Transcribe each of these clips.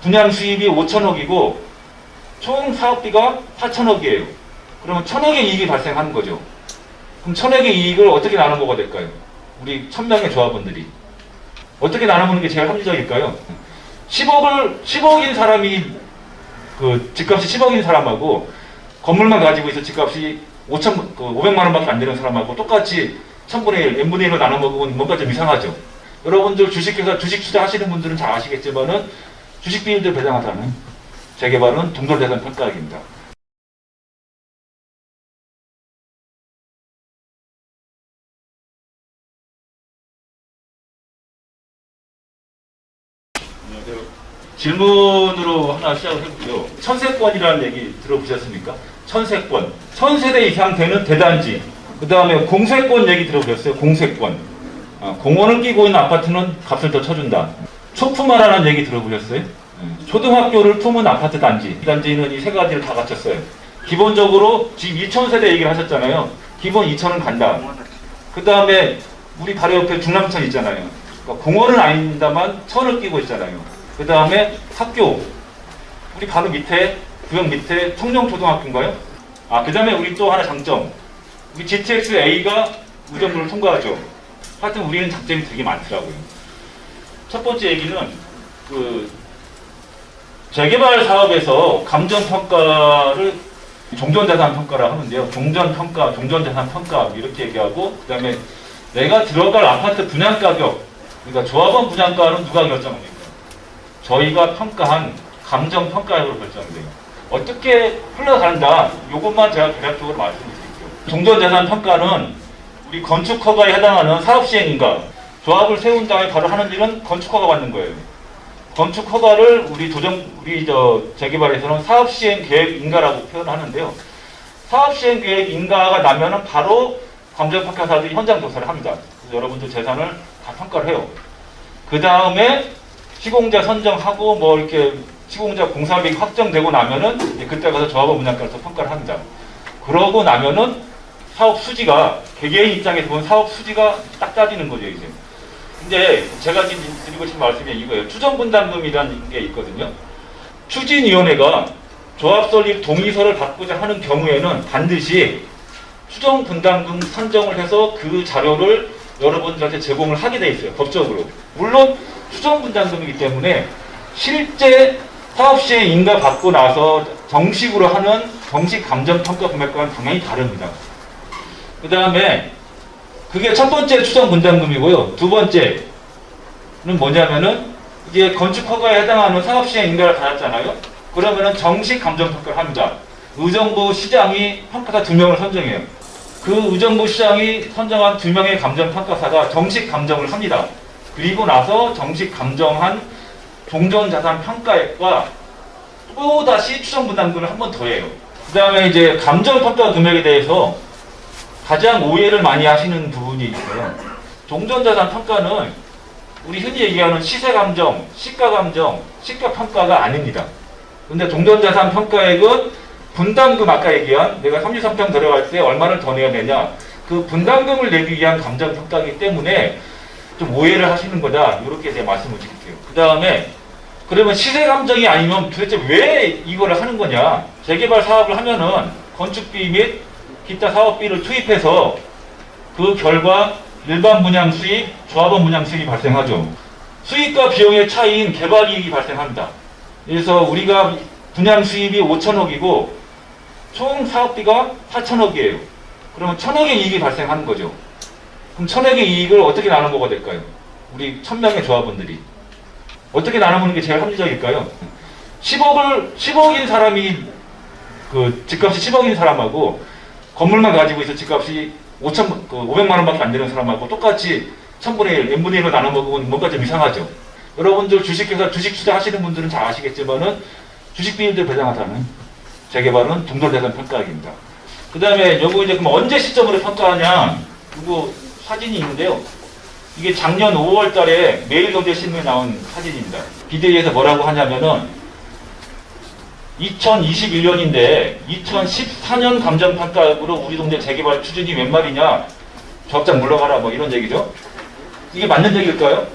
분양 수입이 5천억이고 총 사업비가 4천억이에요. 그러면 1,000억의 이익이 발생하는 거죠. 그럼 1,000억의 이익을 어떻게 나눠 먹어야 될까요? 우리 1,000명의 조합원들이. 어떻게 나눠 먹는 게 제일 합리적일까요? 10억인 사람이, 집값이 10억인 사람하고 건물만 가지고 있어 집값이 500만 원밖에 안 되는 사람하고 똑같이 1000분의 1, n분의 1로 나눠 먹으면 뭔가 좀 이상하죠. 여러분들 주식회사, 주식 투자하시는 분들은 잘 아시겠지만은 주식 비율들 배당하다는 재개발은 동결대상 평가액입니다. 질문으로 하나 시작을 해볼게요. 천세권이라는 얘기 들어보셨습니까? 천세권. 1000세대 이상 되는 대단지. 그 다음에 공세권 얘기 들어보셨어요? 공세권. 공원을 끼고 있는 아파트는 값을 더 쳐준다. 초품화라는 얘기 들어보셨어요? 초등학교를 품은 아파트 단지. 단지는 이 세 가지를 다 갖췄어요. 기본적으로 지금 2000세대 얘기를 하셨잖아요. 기본 2000은 간다. 그 다음에 우리 바로 옆에 중남천 있잖아요. 그러니까 공원은 아닙니다만 천을 끼고 있잖아요. 그 다음에 학교, 우리 바로 밑에, 구역 밑에 청룡초등학교인가요? 그 다음에 우리 또 하나 장점, 우리 GTX-A가 우정부를 통과하죠. 하여튼 우리는 장점이 되게 많더라고요. 첫 번째 얘기는 재개발 사업에서 감정평가를 종전자산 평가라 하는데요. 종전평가, 종전자산 평가 이렇게 얘기하고, 그 다음에 내가 들어갈 아파트 분양가격, 그러니까 조합원 분양가는 누가 결정합니까? 저희가 평가한 감정평가액으로 결정돼요. 어떻게 흘러간다, 이것만 제가 대략적으로 말씀드릴게요. 종전자산 평가는 우리 건축허가에 해당하는 사업시행인가, 조합을 세운 다음에 바로 하는 일은 건축허가 받는 거예요. 건축허가를 우리 재개발에서는 사업시행계획인가라고 표현하는데요. 사업시행계획인가가 나면은 바로 감정평가사들이 현장 조사를 합니다. 그래서 여러분들 재산을 다 평가를 해요. 그 다음에 시공자 선정하고 뭐 이렇게 시공자 공사비가 확정되고 나면은 그때 가서 조합원 분양가에서 평가를 합니다. 그러고 나면은 사업 수지가, 개개인 입장에서 보면 사업 수지가 딱 따지는 거죠, 이제. 근데 제가 지금 드리고 싶은 말씀이 이거예요. 추정분담금이라는 게 있거든요. 추진위원회가 조합 설립 동의서를 받고자 하는 경우에는 반드시 추정분담금 선정을 해서 그 자료를 여러분들한테 제공을 하게 돼 있어요, 법적으로. 물론 추정분담금이기 때문에 실제 사업시행 인가 받고 나서 정식으로 하는 정식 감정평가 금액과는 당연히 다릅니다. 그 다음에 그게 첫 번째 추정분담금이고요. 두 번째는 뭐냐면은 이게 건축허가에 해당하는 사업시행 인가를 받았잖아요. 그러면은 정식 감정평가를 합니다. 의정부 시장이 평가사 2명을 선정해요. 그 의정부 시장이 선정한 2명의 감정평가사가 정식 감정을 합니다. 그리고 나서 정식 감정한 종전자산 평가액과 또다시 추정분담금을 한 번 더 해요. 그 다음에 이제 감정평가 금액에 대해서 가장 오해를 많이 하시는 부분이 있어요. 종전자산 평가는 우리 흔히 얘기하는 시세감정, 시가감정, 시가평가가 아닙니다. 근데 종전자산 평가액은 분담금, 아까 얘기한 내가 33평 들어갈 때 얼마를 더 내야 되냐, 그 분담금을 내기 위한 감정평가이기 때문에 좀 오해를 하시는 거다, 이렇게 제가 말씀을 드릴게요. 그 다음에 그러면 시세감정이 아니면 도대체 왜 이거를 하는 거냐. 재개발 사업을 하면은 건축비 및 기타 사업비를 투입해서 그 결과 일반 분양 수익, 조합원 분양 수익이 발생하죠. 수익과 비용의 차이인 개발이익이 발생합니다. 그래서 우리가 분양 수입이 5천억이고 총 사업비가 4천억이에요. 그러면 1,000억의 이익이 발생하는 거죠. 그럼 1,000억의 이익을 어떻게 나눠 먹어야 될까요? 우리 1,000명의 조합원들이. 어떻게 나눠 먹는 게 제일 합리적일까요? 10억인 사람이, 집값이 10억인 사람하고 건물만 가지고 있어 집값이 500만 원밖에 안 되는 사람하고 똑같이 1000분의 1, n분의 1로 나눠 먹으면 뭔가 좀 이상하죠. 여러분들 주식회사, 주식 투자하시는 분들은 잘 아시겠지만은 주식 비율들 배당하다는 재개발은 동결대상 평가액입니다. 그 다음에 요거 이제 그럼 언제 시점으로 평가하냐, 이거 사진이 있는데요. 이게 작년 5월 달에 매일경제신문에 나온 사진입니다. 비대위에서 뭐라고 하냐면은 2021년인데 2014년 감정평가액으로 우리 동네 재개발 추진이 웬 말이냐, 적장 물러가라, 뭐 이런 얘기죠. 이게 맞는 얘기일까요?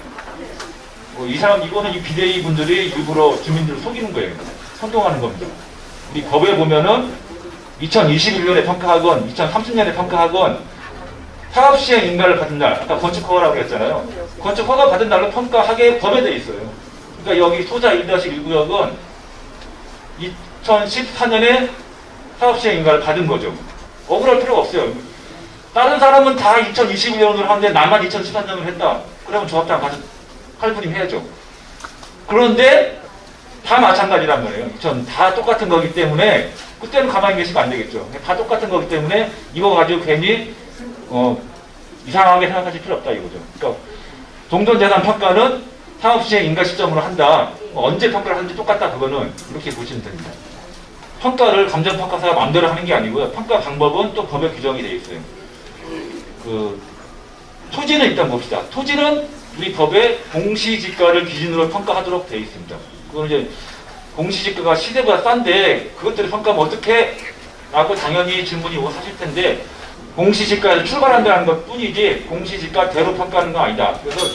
이 사람, 이거는 이 비대위 분들이 일부러 주민들을 속이는 거예요. 선동하는 겁니다. 우리 법에 보면은 2021년에 평가하건 2030년에 평가하건 사업시행 인가를 받은 날, 아까 건축허가라고 했잖아요. 건축허가 받은 날로 평가하게 법에 돼 있어요. 그러니까 여기 소자 1-1구역은 2014년에 사업시행 인가를 받은 거죠. 억울할 필요가 없어요. 다른 사람은 다 2021년으로 하는데 나만 2014년으로 했다. 그러면 조합장 가서 할부림 해야죠. 그런데 다 마찬가지란 말이에요. 다 똑같은 거기 때문에 그때는 가만히 계시면 안 되겠죠. 다 똑같은 거기 때문에 이거 가지고 괜히 이상하게 생각하실 필요 없다 이거죠. 그러니까 종전재산 평가는 사업시행 인가 시점으로 한다. 언제 평가를 하는지 똑같다. 그거는 이렇게 보시면 됩니다. 평가를 감정평가사가 마음대로 하는 게 아니고요. 평가 방법은 또 법에 규정이 되어 있어요. 토지는 일단 봅시다. 토지는 우리 법에 공시지가를 기준으로 평가하도록 되어 있습니다. 그건 이제 공시지가가 시세보다 싼데 그것들을 평가하면 어떻게? 라고 당연히 질문이 하실 텐데 공시지가에서 출발한다는 것 뿐이지 공시지가대로 평가하는 건 아니다. 그래서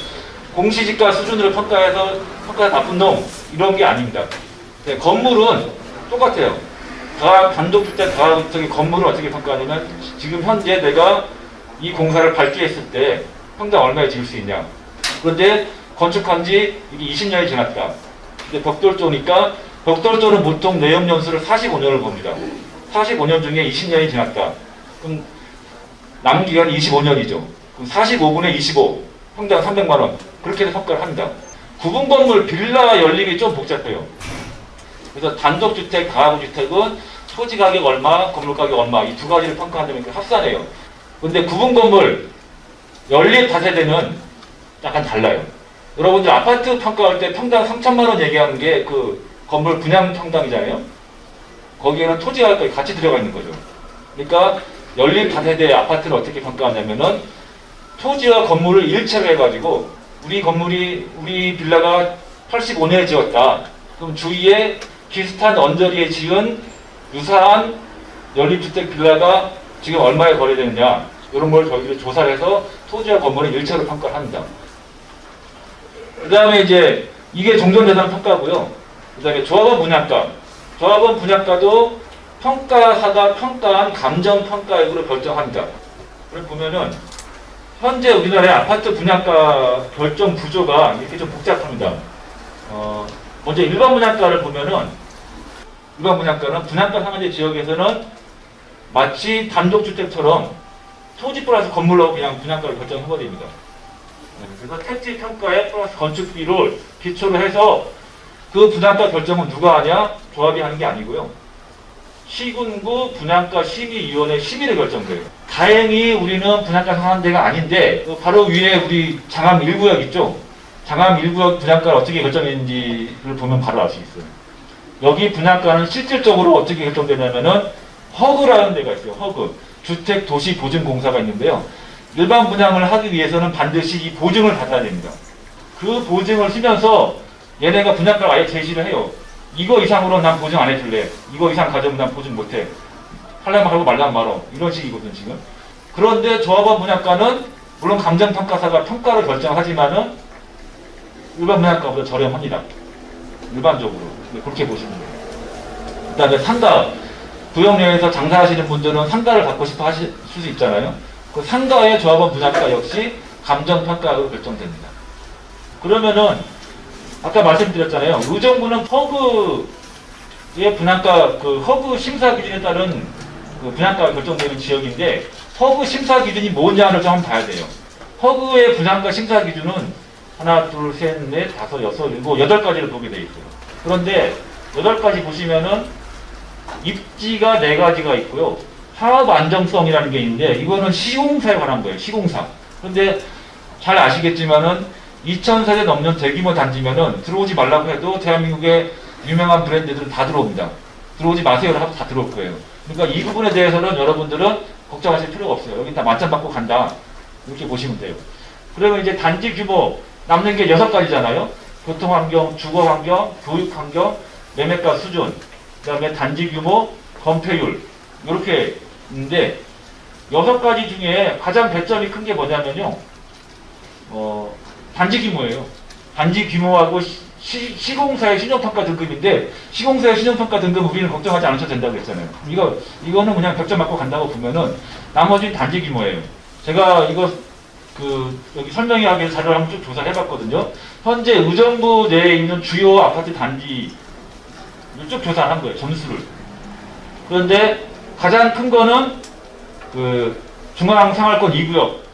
공시지가 수준으로 평가해서 평가가 나쁜 놈 이런 게 아닙니다. 네, 건물은 똑같아요. 단독주택, 다주택의 건물을 어떻게 평가하냐면 지금 현재 내가 이 공사를 발주했을 때 평당 얼마에 지을 수 있냐. 그런데 건축한 지 20년이 지났다. 근데 벽돌조니까 벽돌조는 보통 내용 연수를 45년을 봅니다. 45년 중에 20년이 지났다. 그럼 남은 기간이 25년이죠. 그럼 45분의 25, 평당 300만 원. 그렇게 해서 평가를 합니다. 구분 건물 빌라 연립이 좀 복잡해요. 그래서 단독주택, 가구주택은 토지 가격 얼마, 건물 가격 얼마 이 두 가지를 평가한다면 합산해요. 근데 구분 건물 연립 다세대는 약간 달라요. 여러분들 아파트 평가할 때 평당 3천만 원 얘기하는 게 그 건물 분양 평당이잖아요. 거기에는 토지 가격이 같이 들어가 있는 거죠. 그러니까 연립 다세대 아파트를 어떻게 평가하냐면은 토지와 건물을 일체로 해가지고 우리 빌라가 85년에 지었다. 그럼 주위에 비슷한 언저리에 지은 유사한 연립주택 빌라가 지금 얼마에 거래되느냐 이런 걸 저희들이 조사를 해서 토지와 건물을 일체로 평가를 합니다. 그 다음에 이제 이게 종전재산 평가고요. 그 다음에 조합원 분양가. 조합원 분양가도 평가사가 평가한 감정평가액으로 결정합니다. 그걸 보면은 현재 우리나라의 아파트 분양가 결정 구조가 이렇게 좀 복잡합니다. 먼저 일반 분양가를 보면은 일반 분양가는 분양가 상한제 지역에서는 마치 단독주택처럼 토지 플러스 건물로 그냥 분양가를 결정해버립니다. 그래서 택지 평가에 플러스 건축비를 기초로 해서 그 분양가 결정은 누가 하냐? 조합이 하는 게 아니고요. 시군구 분양가 심의위원회 심의로 결정돼요. 다행히 우리는 분양가 상한제가 아닌데 바로 위에 우리 장암 1구역 있죠? 장암 1구역 분양가를 어떻게 결정했는지를 보면 바로 알 수 있어요. 여기 분양가는 실질적으로 어떻게 결정되냐면은 허그라는 데가 있어요. 허그. 주택도시보증공사가 있는데요. 일반 분양을 하기 위해서는 반드시 이 보증을 받아야 됩니다. 그 보증을 쓰면서 얘네가 분양가를 아예 제시를 해요. 이거 이상으로 난 보증 안 해줄래. 이거 이상 가져오면 난 보증 못해. 하려면 하고 말라면 말어. 이런 식이거든 지금. 그런데 조합원 분양가는 물론 감정평가사가 평가를 결정하지만은 일반 분양가보다 저렴합니다. 일반적으로. 그렇게 보시면 돼요. 그 다음에 상가. 구역 내에서 장사하시는 분들은 상가를 갖고 싶어 하실 수 있잖아요. 그 상가의 조합원 분양가 역시 감정평가로 결정됩니다. 그러면은 아까 말씀드렸잖아요. 의정부는 허그의 분양가, 그 허그 심사 기준에 따른 그 분양가가 결정되는 지역인데 허그 심사 기준이 뭐냐를 좀 한번 봐야 돼요. 허그의 분양가 심사 기준은 하나, 둘, 셋, 넷, 다섯, 여섯, 일곱, 8가지를 보게 돼 있어요. 그런데 8가지 보시면은 입지가 4가지가 있고요. 사업 안정성이라는 게 있는데 이거는 시공사에 관한 거예요. 시공사. 그런데 잘 아시겠지만은 2,000세대 넘는 대규모 단지면은 들어오지 말라고 해도 대한민국의 유명한 브랜드들은 다 들어옵니다. 들어오지 마세요를 하고 다 들어올 거예요. 그러니까 이 부분에 대해서는 여러분들은 걱정하실 필요가 없어요. 여기 다 맞짱 받고 간다. 이렇게 보시면 돼요. 그러면 이제 단지 규모 남는 게 6가지잖아요. 교통환경, 주거환경, 교육환경, 매매가 수준, 그 다음에 단지 규모, 건폐율 이렇게 있는데 6가지 중에 가장 배점이 큰 게 뭐냐면요. 단지 규모예요. 단지 규모하고 시공사의 신용평가 등급인데, 시공사의 신용평가 등급 우리는 걱정하지 않으셔도 된다고 했잖아요. 이거는 그냥 벽점 맞고 간다고 보면은 나머지는 단지 규모예요. 제가 이거 여기 설명하기 위해서 자료를 한번 쭉 조사를 해봤거든요. 현재 의정부 내에 있는 주요 아파트 단지 쭉 조사를 한 거예요. 점수를. 그런데 가장 큰 거는 중앙상할권 2구역.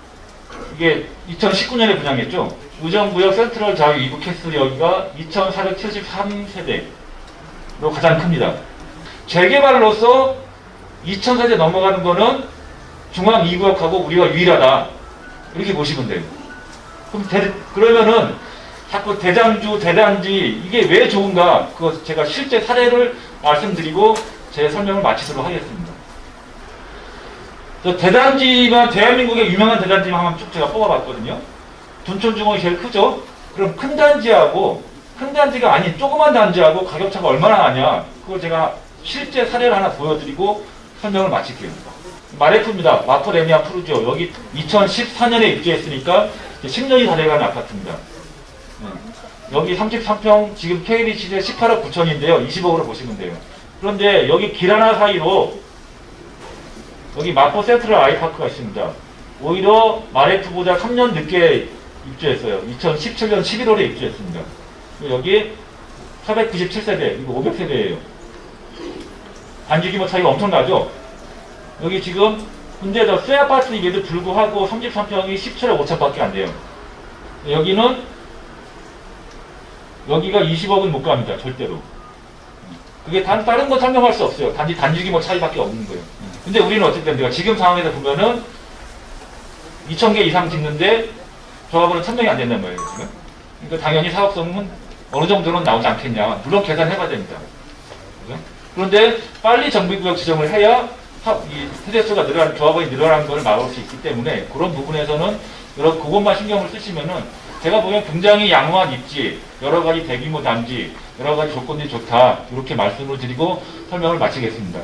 이게 2019년에 분양했죠. 의정부역 센트럴 자유 이부 캐슬 여기가 2,473세대로 가장 큽니다. 재개발로서 2,000세대 넘어가는 거는 중앙 2구역하고 우리가 유일하다. 이렇게 보시면 돼요. 그러면은 자꾸 대장주, 대단지 이게 왜 좋은가? 그거 제가 실제 사례를 말씀드리고 제 설명을 마치도록 하겠습니다. 대단지가 대한민국의 유명한 대단지만 한번 쭉 제가 뽑아봤거든요. 둔촌중앙이 제일 크죠? 그럼 큰 단지하고 큰 단지가 아닌 조그만 단지하고 가격차가 얼마나 나냐? 그걸 제가 실제 사례를 하나 보여드리고 설명을 마칠게요. 마레프입니다. 마포 레미안 푸르지오. 여기 2014년에 입주했으니까 10년이 다 돼가는 아파트입니다. 여기 33평 지금 KBC제 18억 9천인데요. 20억으로 보시면 돼요. 그런데 여기 길 하나 사이로 여기 마포 센트럴 아이파크가 있습니다. 오히려 마레프보다 3년 늦게 입주했어요. 2017년 11월에 입주했습니다. 여기 497세대, 이거 500세대예요. 단지 규모 차이가 엄청나죠? 여기 지금 근데 새 아파트임에도 불구하고 33평이 17억 5천밖에 안 돼요. 여기가 20억은 못 갑니다. 절대로. 그게 다른 건 설명할 수 없어요. 단지 규모 차이밖에 없는 거예요. 근데 우리는 어쨌든 내가 지금 상황에서 보면은 2,000개 이상 짓는데 조합으로 1,000명이 안 된단 말이에요, 지금. 그러니까 당연히 사업성은 어느 정도는 나오지 않겠냐. 물론 계산해봐야 됩니다. 그죠? 그런데 빨리 정비구역 지정을 해야 이 세대수가 조합원이 늘어나는 걸 막을 수 있기 때문에 그런 부분에서는 그것만 신경을 쓰시면은 제가 보면 굉장히 양호한 입지, 여러 가지 대규모 단지, 여러 가지 조건이 좋다. 이렇게 말씀을 드리고 설명을 마치겠습니다.